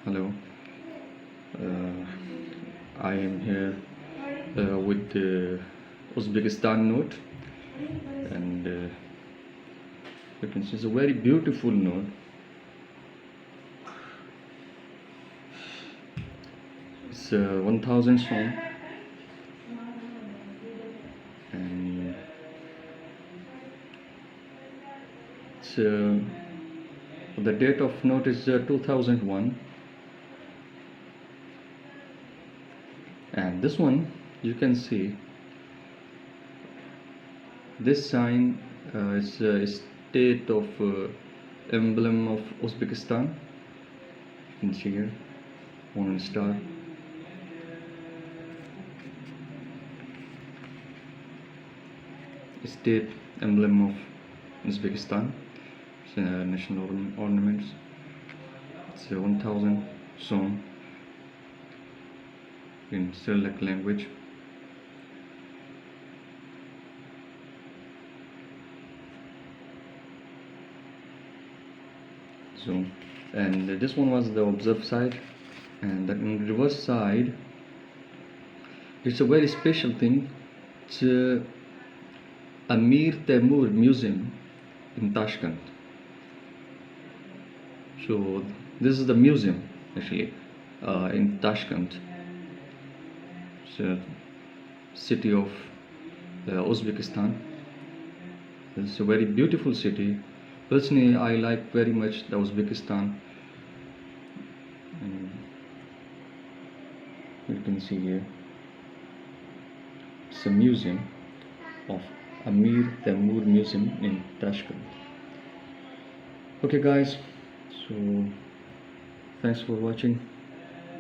Hello, I am here with the Uzbekistan note, and you can see it's a very beautiful note. It's 1000 som, and it's, the date of note is 2001. And this one, you can see this sign is a state of emblem of Uzbekistan. You can see here one star. State emblem of Uzbekistan. It's national ornaments. It's 1000 som in Cyrillic language. So, and this one was the observed side, and in the reverse side, it's a very special thing. It's Amir Temur Museum in Tashkent. So this is the museum actually in Tashkent. It's a city of Uzbekistan. It's a very beautiful city. Personally, I like very much the Uzbekistan. And you can see here, it's a museum of Amir Temur Museum in Tashkent. Okay guys, so thanks for watching.